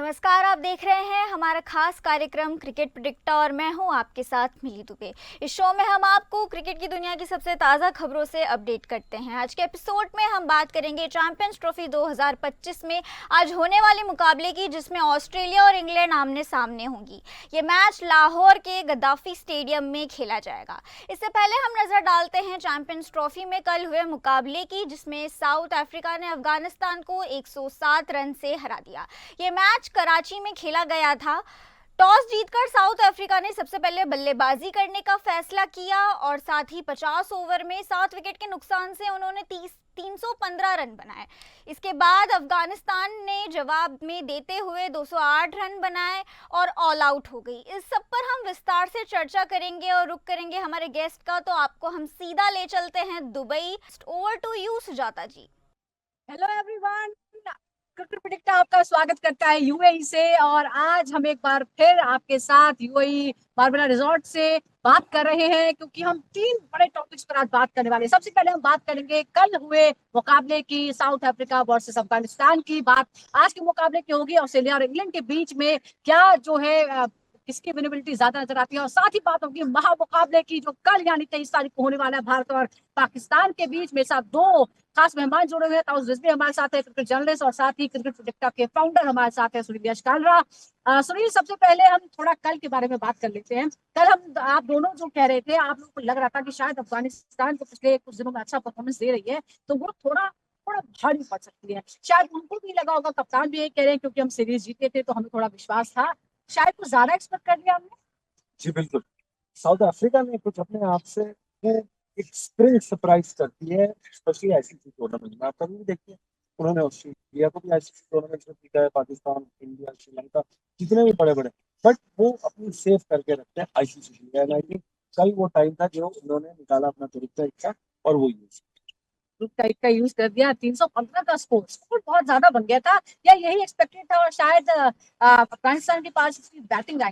नमस्कार, आप देख रहे हैं हमारा खास कार्यक्रम क्रिकेट प्रेडिक्टर और मैं हूं आपके साथ मिली दुबे। इस शो में हम आपको क्रिकेट की दुनिया की सबसे ताज़ा खबरों से अपडेट करते हैं। आज के एपिसोड में हम बात करेंगे चैंपियंस ट्रॉफी 2025 में आज होने वाले मुकाबले की, जिसमें ऑस्ट्रेलिया और इंग्लैंड आमने सामने होंगी। ये मैच लाहौर के गद्दाफी स्टेडियम में खेला जाएगा। इससे पहले हम नज़र डालते हैं चैंपियंस ट्रॉफी में कल हुए मुकाबले की, जिसमें साउथ अफ्रीका ने अफगानिस्तान को 107 रन से हरा दिया। ये मैच कराची में खेला गया था। टॉस जीतकर साउथ अफ्रीका ने सबसे पहले बल्लेबाजी करने का फैसला किया और साथ ही 50 ओवर में 7 विकेट के नुकसान से उन्होंने 315 रन बनाए। इसके बाद अफगानिस्तान ने जवाब में देते हुए 208 रन बनाए और ऑल आउट हो गई। इस सब पर हम विस्तार से चर्चा करेंगे और रुक करेंगे हमारे गेस्ट का, तो आपको हम सीधा ले चलते हैं Dubai. Over to you Sujata ji. Hello everyone, cricket predictor आपका स्वागत करता है यूएई से। और आज हम एक बार फिर आपके साथ यूएई बारबेला रिजॉर्ट से बात कर रहे हैं, क्योंकि हम 3 बड़े टॉपिक्स पर आज बात करने वाले हैं। सबसे पहले हम बात करेंगे कल हुए मुकाबले की, साउथ अफ्रीका वर्सेस अफगानिस्तान की। बात आज के मुकाबले की होगी ऑस्ट्रेलिया और इंग्लैंड के बीच में, क्या जो है किसकी विनेबिलिटी ज्यादा नजर आती है। और साथ ही बात होगी महामुकाबले की, जो कल यानी 23 तारीख को होने वाला है भारत और पाकिस्तान के बीच। मेरे साथ 2 खास मेहमान जुड़े हुए हैं। ताउस रिजवी हमारे साथ है, क्रिकेट जर्नलिस्ट, और साथ ही क्रिकेट प्रोजेक्टर के फाउंडर हमारे साथ है सुनील यश कालरा। सुनील, सबसे पहले हम थोड़ा कल के बारे में बात कर लेते हैं। कल हम आप दोनों जो कह रहे थे, आप लोगों को लग रहा था कि शायद अफगानिस्तान को पिछले कुछ दिनों में अच्छा परफॉर्मेंस दे रही है, तो वो थोड़ा थोड़ा भारी पड़ सकती है। शायद उनको भी लगा होगा, कप्तान भी यही कह रहे हैं, क्योंकि हम सीरीज जीते थे तो हमें थोड़ा विश्वास था। शायद कुछ ज्यादा एक्सपेक्ट कर लिया हमने। जी बिल्कुल। साउथ अफ्रीका ने कुछ अपने आप से वो एक स्प्रिंग सरप्राइज करती है, स्पेशली आईसीसी टूर्नामेंट में। आप कभी भी देखिए, उन्होंने ऑस्ट्रेलिया को भी आईसीसी टूर्नामेंट में जीता है, पाकिस्तान, इंडिया, श्रीलंका, जितने भी बड़े बड़े, बट वो अपनी सेफ करके रखते हैं आईसीसी के लिए। एंड आई थिंक कल वो टाइम था जो उन्होंने निकाला अपना तरीका इच्छा और वो यूज टाइप का यूज कर दिया। 315 का स्कोर बहुत ज्यादा बन गया था, या यही एक्सपेक्टेड था। और शायद अफगानिस्तान के पास इसकी बैटिंग आई।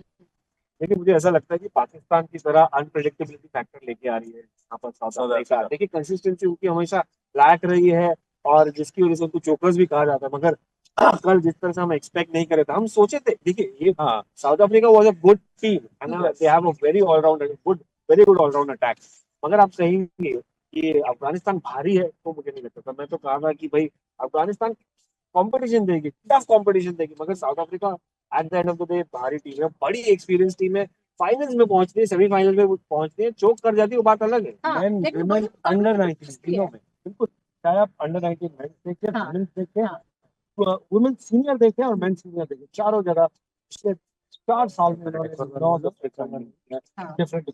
लेकिन मुझे ऐसा लगता है कि पाकिस्तान की तरह अनप्रेडिक्टेबिलिटी फैक्टर लेके आ रही है यहाँ पर साउथ अफ्रीका। देखिए, कंसिस्टेंसी उनकी हमेशा लायक रही है और जिसकी वजह से उनको चोकर्स भी कहा जाता है। मगर कल जिस तरह से हम एक्सपेक्ट नहीं करे थे, हम सोचे थे, देखिए ये South Africa was a good team and they have a very allrounder, very good allround attack. मगर आप कहेंगे कि अफगानिस्तान भारी है, तो मुझे नहीं लगता था। मैं तो कहा था कि भाई अफगानिस्तान कंपटीशन देगी, टफ कंपटीशन देगी, मगर south Africa at the end of the day भारी टीम है, बड़ी एक्सपीरियंस टीम है। फाइनल्स में पहुंचती है, सेमीफाइनल में पहुंचती है, चोक कर जाती है, वो बात अलग है। वुमेन अंडर 19 तीनों में, बिल्कुल, चाहे आप अंडर 19 मेंस देखें, वुमेन देखें, वुमेन सीनियर देखें और मेन सीनियर देखें, चारों जगह पिछले 4 साल में उन्होंने डिफरेंट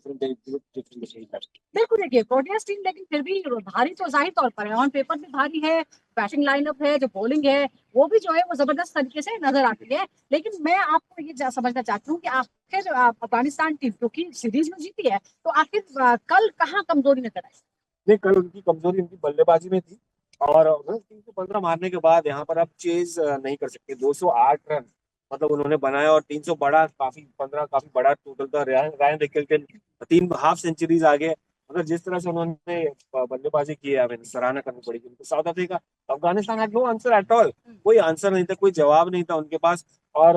बिल्कुल। देखिए, प्रोटियस टीम लेकिन फिर भी भारी तो जाहिर तौर पर है, ऑन पेपर भी भारी है। बैटिंग लाइनअप है, जो बॉलिंग है वो भी जो है वो जबरदस्त तरीके से नजर आती है। लेकिन मैं आपको ये समझना चाहती हूँ कि आखिर अफगानिस्तान टीम क्योंकि सीरीज में जीती है, तो आखिर कल कहाँ कमजोरी नजर आई? नहीं, कल उनकी कमजोरी उनकी बल्लेबाजी में थी। और 315 मारने के बाद यहाँ पर आप चेज नहीं कर सकते। 208 रन मतलब उन्होंने बनाया, और 300 बड़ा, काफी 15 काफी बड़ा टोटल था। रायन रिकल्टन 3 हाफ सेंचुरीज आ गए। मगर जिस तरह से उन्होंने बल्लेबाजी की है, हमें सराहना करनी पड़ेगी उनको। South Africa, Afghanistan had no answer at all. कोई आंसर नहीं था, कोई जवाब नहीं था उनके पास। और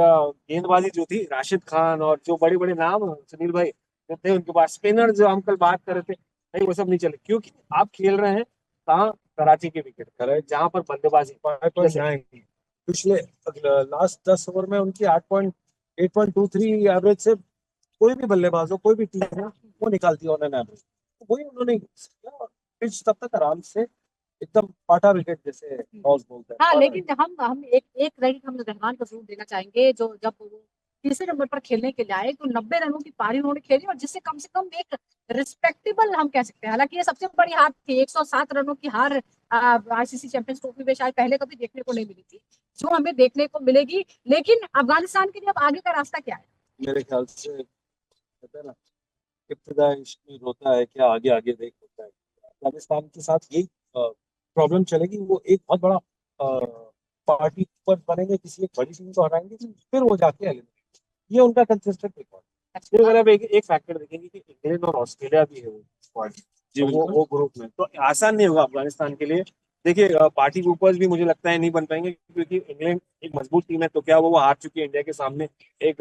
गेंदबाजी जो थी, राशिद खान और जो बड़े बड़े नाम सुनील भाई जो थे उनके पास, स्पिनर जो हम कल बात कर रहे थे, नहीं वो सब नहीं चले, क्योंकि आप खेल रहे हैं कहाँ, कराची के विकेट कर रहे हैं, जहां पर बल्लेबाजी पिछले लास्ट 10 ओवर में उनकी 8.23 एवरेज से कोई भी बल्लेबाज हो, कोई भी टीम हो, वो निकालती है ऑन एवरेज। तो वही उन्होंने किया और पिच तब तक आराम से एकदम पाटा विकेट जैसे टॉस बोलते हैं। हाँ, लेकिन हम एक रैंक हम रहमान को जरूर देना चाहेंगे, जो जब वो तीसरे नंबर पर खेलने के लिए आए तो 90 रनों की पारी उन्होंने खेली, और जिससे कम से कम एक रिस्पेक्टेबल हम कह सकते हैं। हालांकि ये सबसे बड़ी हार थी, 107 रनों की हार आईसीसी चैंपियंस ट्रॉफी में शायद पहले कभी देखने को नहीं मिली थी, जो हमें देखने को मिलेगी। लेकिन अफगानिस्तान के लिए अब आगे का रास्ता क्या है? मेरे ख्याल से कहते हैं ना, इब्तिदा इश्क में रोता है, क्या आगे आगे देख होता है। अफगानिस्तान के साथ यही प्रॉब्लम चलेगी। वो एक बहुत बड़ा पार्टी पर बनेंगे, किसी एक बड़ी टीम को हराएंगे, फिर वो जाके एलिमिनेट। ये उनका कंसिस्टेंट रिकॉर्ड। फिर अगर आप एक फैक्टर देखेंगे कि इंग्लैंड और ऑस्ट्रेलिया भी है वो स्क्वाड जी, वो ग्रुप में, तो आसान नहीं होगा अफगानिस्तान के लिए देखिए पार्टी ऊपर्स भी मुझे लगता है नहीं बन पाएंगे, क्योंकि इंग्लैंड एक मजबूत टीम है। तो क्या वो हार चुकी है इंडिया के सामने एक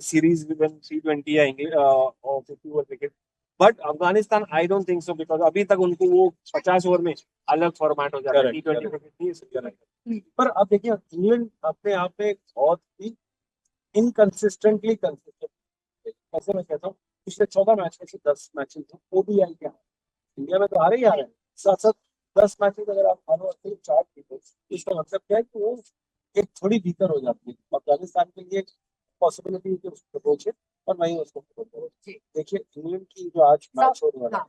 सीरीज T20 या इंग्लैंड और 50 over cricket. But Afghanistan I don't think so, because अभी तक उनको वो 50 ओवर में अलग फॉर्मेट हो जाता है। T20 क्रिकेट नहीं है। पर अब देखिए इंग्लैंड अपने आप में बहुत ही इनकंसिस्टेंटली कंसिस्टेंट, ऐसे मैं कहता हूँ पिछले 14 मैच में से 10 मैच ओडीआई के हारे। इंडिया में तो हारे ही हारे हैं। साथ साथ 10 मैचेस अगर आप हारो और सिर्फ 4 जीतो, इसका मतलब क्या है कि वो एक थोड़ी भीतर हो जाती है। अफगानिस्तान के लिए पॉसिबिलिटी है कि उसको पहुंचे और वहीं उसको पहुंचे। देखिए इंग्लैंड की जो आज मैच हो रहा है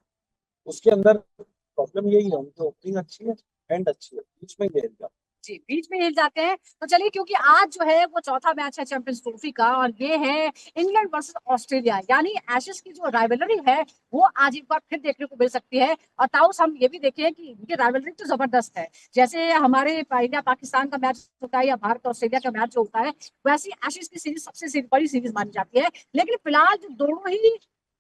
उसके अंदर प्रॉब्लम यही है, उनकी ओपनिंग अच्छी है, एंड अच्छी है, बीच में ये एरिया जी बीच में हिल जाते हैं। तो चलिए, क्योंकि आज जो है वो चौथा मैच है चैंपियंस ट्रॉफी का, और ये है इंग्लैंड वर्सेस ऑस्ट्रेलिया, यानी एशेज की जो राइवलरी है वो आज एक बार फिर देखने को मिल सकती है। और ताउस हम ये भी देखें कि इनकी राइवलरी तो जबरदस्त है। जैसे हमारे इंडिया पाकिस्तान का मैच होता है या भारत ऑस्ट्रेलिया का मैच जो होता है, वैसी एशेज की सीरीज सबसे बड़ी सीरीज मानी जाती है। लेकिन फिलहाल जो दोनों ही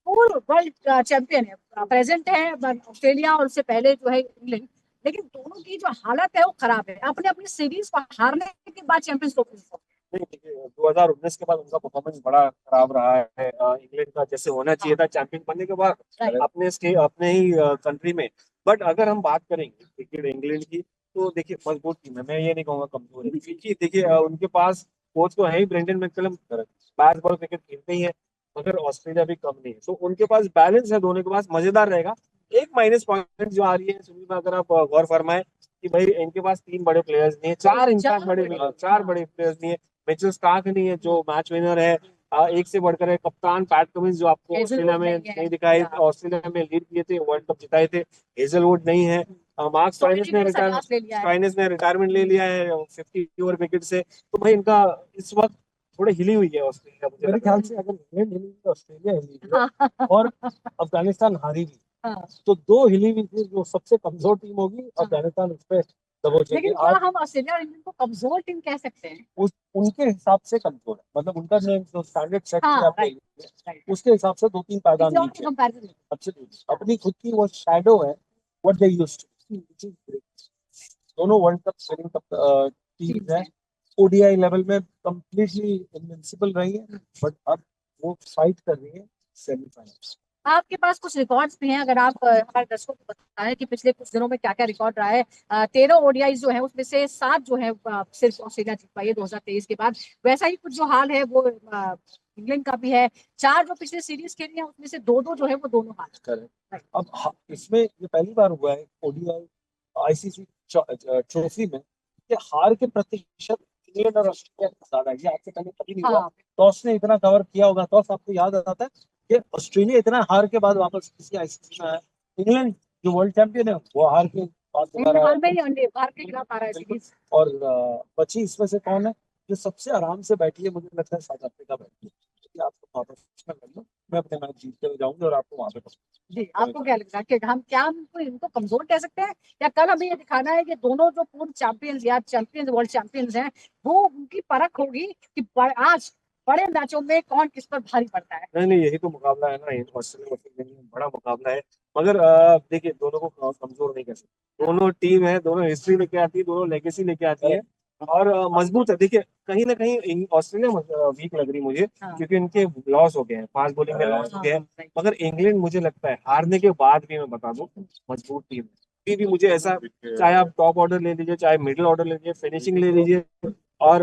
पूर्व वर्ल्ड चैंपियन है, प्रेजेंट है ऑस्ट्रेलिया और उससे पहले जो है इंग्लैंड, लेकिन दोनों की जो हालत है वो खराब है अपने अपनी सीरीज को हारने के बाद चैंपियंस ट्रॉफी। नहीं। देखिए 2019 के बाद उनका परफॉर्मेंस बड़ा खराब रहा है इंग्लैंड का, जैसे होना चाहिए था चैंपियन बनने के बाद अपने ही कंट्री में। बट अगर हम बात करेंगे क्रिकेट इंग्लैंड की, तो देखिए मजबूत टीम है, मैं ये नहीं कहूंगा कमजोर है, क्योंकि देखिए उनके पास कोच तो है ही, Brendon McCullum bat ball cricket खेलते ही है। मगर ऑस्ट्रेलिया भी कम नहीं है, तो उनके पास बैलेंस है, दोनों के पास मजेदार रहेगा। एक माइनस पॉइंट जो आ रही है सुनील, अगर आप गौर फरमाए कि भाई इनके पास 3 बड़े प्लेयर्स नहीं है, 4 इनफैक्ट चार बड़े प्लेयर्स नहीं है। मिचेल स्टार्क नहीं है जो मैच विनर है, एक से बढ़कर है कप्तान पैट कमिंस जो आपको ऑस्ट्रेलिया में नहीं दिखाई, ऑस्ट्रेलिया में लीड किए थे, वर्ल्ड कप जिताए थे। हेजलवुड नहीं है। मार्क स्टोइनिस ने रिटायरमेंट ले लिया है 50 ओवर क्रिकेट से। तो भाई इनका इस वक्त थोड़ी हिली हुई है ऑस्ट्रेलिया, मुझे मेरे ख्याल से अगर इंग्लैंड हिली हुई, ऑस्ट्रेलिया हिली हुई और अफगानिस्तान हारी भी, तो 2 हिली हुई जो सबसे कमजोर टीम होगी, अफगानिस्तान उस पर लेकिन क्या हम ऑस्ट्रेलिया और इंग्लैंड को कमजोर टीम कह सकते हैं? उनके हिसाब से कमजोर है, मतलब उनका जो स्टैंडर्ड सेट किया उसके हिसाब से 2-3 पायदान नीचे एब्सोल्युटली अपनी खुद की वो शैडो है व्हाट दे यूज्ड टू। दोनों वर्ल्ड कप विनिंग टीम है, ओडीआई लेवल में कंप्लीटली इनविंसिबल रही है, बट अब वो फाइट कर रही है सेमीफाइनल। आपके पास कुछ रिकॉर्ड्स भी हैं, अगर आप हमारे दर्शकों को बताएं कि पिछले कुछ दिनों में क्या क्या रिकॉर्ड रहा है। 13 ओडीआई जो है उसमें से 7 जो है सिर्फ ऑस्ट्रेलिया जीत पाई है 2023 के बाद। वैसा ही कुछ जो हाल है वो इंग्लैंड का भी है। 4 जो पिछले सीरीज खेली है उसमें से 2-2 जो है वो दोनों हार। अब इसमें ये पहली बार हुआ है ओडीआई आईसीसी ट्रॉफी में कि हार के प्रतिशत इंग्लैंड और ऑस्ट्रेलिया ज्यादा है। ये आपसे पहले कभी नहीं हुआ। टॉस ने इतना कवर किया होगा, टॉस आपको याद आता है कि ऑस्ट्रेलिया इतना हार के बाद वापस किसी आईसीसी में आया। इंग्लैंड जो वर्ल्ड चैंपियन है वो हार के और बची इसमें से कौन है जो सबसे आराम से बैठी है? मुझे लगता है साउथ अफ्रीका बैठी है। आपको वापस में कर लो, मैं अपने मैच जीतते हुए जाऊंगी और आपको वहां पे जी। आपको क्या लगता है कि हम क्या इनको कमजोर कह सकते हैं, या कल हमें ये दिखाना है कि दोनों जो पूर्व चैंपियंस या चैंपियंस वर्ल्ड चैंपियंस हैं वो उनकी परख होगी कि आज बड़े मैचों में कौन किस पर भारी पड़ता है? नहीं, यही तो मुकाबला है ना, ऑस्ट्रेलिया में बड़ा मुकाबला है। मगर देखिए दोनों को कमजोर नहीं कर सकते, दोनों टीम है, दोनों हिस्ट्री लेके आती है, दोनों लेगेसी लेके आती है और मजबूत है। देखिए कहीं ना कहीं ऑस्ट्रेलिया वीक लग रही मुझे, क्योंकि इनके लॉस हो गए हैं, फास्ट बॉलिंग में लॉस हो गए हैं। मगर इंग्लैंड मुझे लगता है हारने के बाद भी, मैं बता दूं, मजबूत टीम है। भी मुझे ऐसा, चाहे आप टॉप ऑर्डर ले लीजिए, चाहे मिडिल ऑर्डर ले लीजिए, फिनिशिंग ले लीजिए और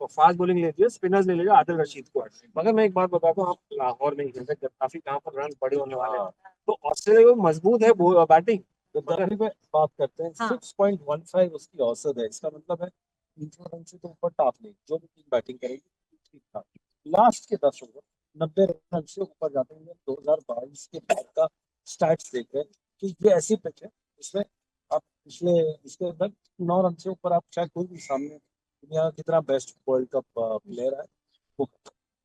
फास्ट बॉलिंग ले लीजिए, स्पिनर्स ले लीजिए आदिल रशीद को। मगर मैं एक बात बताता हूँ, आप लाहौर में ही खेलते हैं, काफी यहाँ पर रन बड़े होने वाले हैं, तो ऑस्ट्रेलिया को मजबूत है बैटिंग। तो बात करते हैं 6.15 उसकी औसत है, इसका मतलब है 300 रन से तो ऊपर टॉप नहीं, जो भी टीम बैटिंग करेगी ठीक ठाक। लास्ट के 10 ओवर 90 रन से ऊपर जाते हैं। 2022 के बाद का स्टैट्स देख रहे हैं कि ये ऐसी पिच है इसमें आप पिछले इसके अंदर 9 रन से ऊपर आप शायद कोई भी सामने दुनिया कितना बेस्ट वर्ल्ड कप प्लेयर है वो।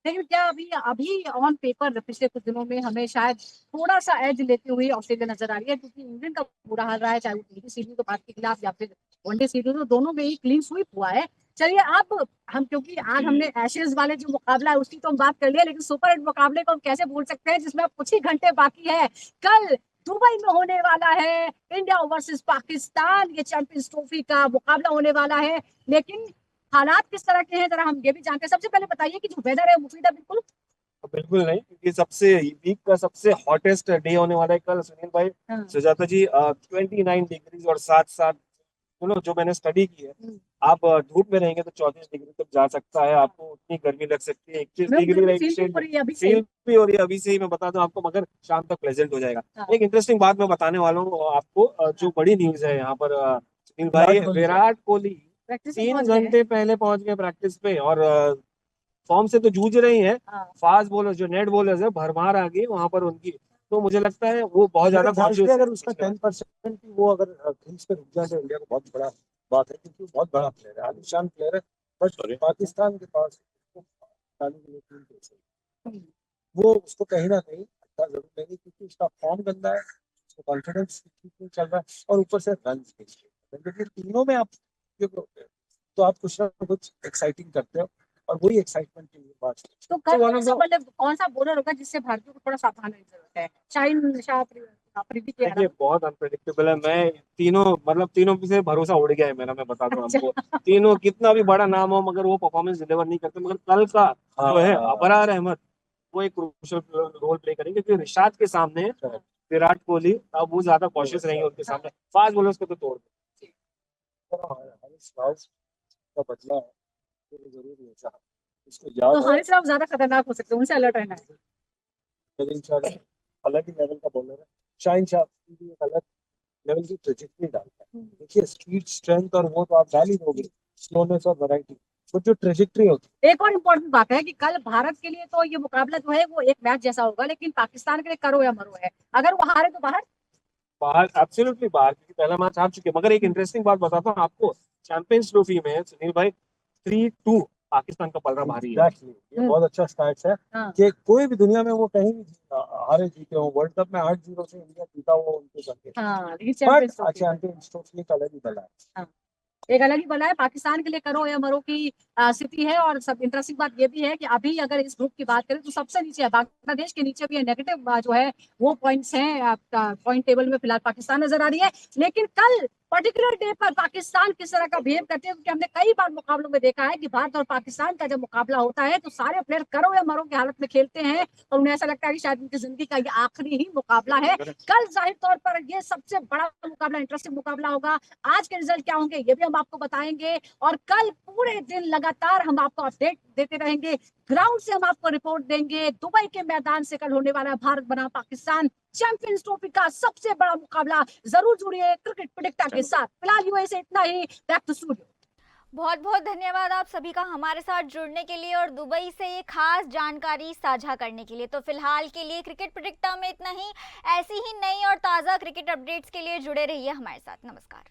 लेकिन क्या अभी ऑन पेपर पिछले कुछ दिनों में हमें शायद थोड़ा सा एज लेते हुए ऑस्ट्रेलिया नजर आ रही है, क्योंकि इंग्लैंड का बुरा हाल रहा है, चाहे वो टी सीरीज तो बात के खिलाफ या फिर वनडे सीरीज, तो दोनों में ही क्लीन स्वीप हुआ है। चलिए अब हम, क्योंकि आज हमने एशेज वाले जो मुकाबला है उसकी तो हम बात कर लिया, लेकिन सुपर 8 मुकाबले को हम कैसे भूल सकते हैं जिसमें अब कुछ ही घंटे बाकी है। कल दुबई में होने वाला है इंडिया वर्सेस पाकिस्तान, ये चैंपियंस ट्रॉफी का मुकाबला होने वाला है। लेकिन हालात किस तरह के हैं जरा हम ये भी जानते हैं। सबसे पहले बताइए कि जो वेदर है मुफीद है बिल्कुल? बिल्कुल नहीं, क्योंकि सबसे वीक का सबसे हॉटेस्ट डे होने वाला है कल सुनील भाई। हाँ। सुजाता जी 29 डिग्री और साथ साथ सुनो जो मैंने स्टडी की है, आप धूप में रहेंगे तो 34 डिग्री तक जा सकता है, आपको उतनी गर्मी लग सकती है। 21 डिग्री फील भी हो रही है अभी से ही, मैं बता दूं आपको, मगर शाम तक प्लेजेंट हो जाएगा। हाँ। एक इंटरेस्टिंग बात मैं बताने वाला हूँ आपको, जो बड़ी न्यूज है यहाँ पर सुनील भाई, विराट कोहली 3 घंटे पहले पहुंच गए प्रैक्टिस पे और फॉर्म से तो जूझ रही है। हाँ। फास्ट बॉलर जो नेट बॉलर्स है भरमार आ गई वहां पर उनकी, तो मुझे लगता है वो बहुत ज्यादा कॉन्शियस है। अगर उसका 10% भी वो अगर क्रीज पे रुक जाए तो इंडिया को बहुत बड़ा बात है, क्योंकि वो बहुत बड़ा प्लेयर है, आलिशान प्लेयर है। बट पाकिस्तान के पास पाकिस्तानी के लिए टीम कैसे वो उसको कहीं ना कहीं अच्छा जरूर देंगे, क्योंकि उसका फॉर्म गंदा है, उसको कॉन्फिडेंस ठीक नहीं चल रहा है और ऊपर से रन क्योंकि तीनों में आप ये करोगे, तो आप कुछ ना कुछ एक्साइटिंग करते हो और वही एक्साइटमेंट की बात है। तो कौन सा बॉलर होगा जिससे भारतीयों को थोड़ा सावधान रहने की जरूरत है? शाहीन शाह अफरीदी के देखिए बहुत अनप्रेडिक्टेबल है। मैं तीनों मतलब तीनों से भरोसा उड़ गया है मेरा, मैं बता दूं आपको। तीनों कितना भी बड़ा नाम हो मगर वो परफॉर्मेंस डिलीवर नहीं करते, मगर कल का जो है अबरार अहमद वो एक क्रूशियल रोल प्ले करेंगे, क्योंकि रिशाद के सामने विराट कोहली अब वो ज्यादा कॉशियस रहेंगे उनके सामने, फास्ट बॉलर्स को तो तोड़ दें। का बदला है तो जरूरी है इसको तो याद हारिस राव ज्यादा खतरनाक हो सकते हैं, उनसे अलर्ट रहना है। है। अलग ही लेवल का बॉलर है शाहीन शाह, भी एक अलग लेवल की ट्रेजेक्टरी डालता है। देखिए स्पीड स्ट्रेंथ और वो तो आप डाल ही दोगे, स्लोनेस और वैरायटी, बट जो ट्रेजेक्टरी होती है। एक और इम्पोर्टेंट बात है कि कल भारत के लिए तो ये मुकाबला जो है वो एक मैच जैसा होगा, लेकिन पाकिस्तान के लिए करो या मरो है। अगर वो हारे तो बाहर बाहर, एब्सोल्युटली बाहर, क्योंकि पहला मैच हार चुके हैं। मगर एक इंटरेस्टिंग बात बताता हूँ आपको, चैंपियंस ट्रॉफी में सुनील भाई 3-2 पाकिस्तान का पलड़ा भारी है। ये बहुत अच्छा स्टार्ट है हाँ। कि कोई भी दुनिया में वो कहीं भी हारे जीते हो, वर्ल्ड कप में 8-0 से इंडिया जीता वो उनके करके, हाँ, चैंपियंस ट्रॉफी का अलग ही बला है। एक अलग ही बला है। पाकिस्तान के लिए करो या मरो की स्थिति है। और सब इंटरेस्टिंग बात ये भी है कि अभी अगर इस ग्रुप की बात करें तो सबसे नीचे है, बांग्लादेश के नीचे भी है। नेगेटिव जो है वो पॉइंट्स हैं, पॉइंट टेबल में फिलहाल पाकिस्तान नजर आ रही है। लेकिन कल पर्टिकुलर डे पर पाकिस्तान किस तरह का बिहेव करते हैं, क्योंकि हमने कई बार मुकाबलों में देखा है कि भारत और पाकिस्तान का जब मुकाबला होता है तो सारे प्लेयर करो या मरो की हालत में खेलते हैं और उन्हें ऐसा लगता है कि शायद उनकी जिंदगी का ये आखिरी ही मुकाबला है। कल जाहिर तौर पर ये सबसे बड़ा मुकाबला, इंटरेस्टिंग मुकाबला होगा। आज के रिजल्ट क्या होंगे ये भी हम आपको बताएंगे और कल पूरे दिन लगातार हम आपको अपडेट देते रहेंगे। ग्राउंड से हम आपको रिपोर्ट देंगे। दुबई के मैदान से कल होने वाला है भारत बनाम पाकिस्तान चैंपियंस ट्रॉफी का सबसे बड़ा मुकाबला। जरूर जुड़िए क्रिकेट प्रेडिक्टर के साथ। फिलहाल यूएई से इतना ही, बैक टू स्टूडियो। बहुत बहुत धन्यवाद आप सभी का हमारे साथ जुड़ने के लिए और दुबई से ये खास जानकारी साझा करने के लिए। तो फिलहाल के लिए क्रिकेट प्रेडिक्टर में इतना ही। ऐसी ही नई और ताज़ा क्रिकेट अपडेट्स के लिए जुड़े रहिए हमारे साथ। नमस्कार।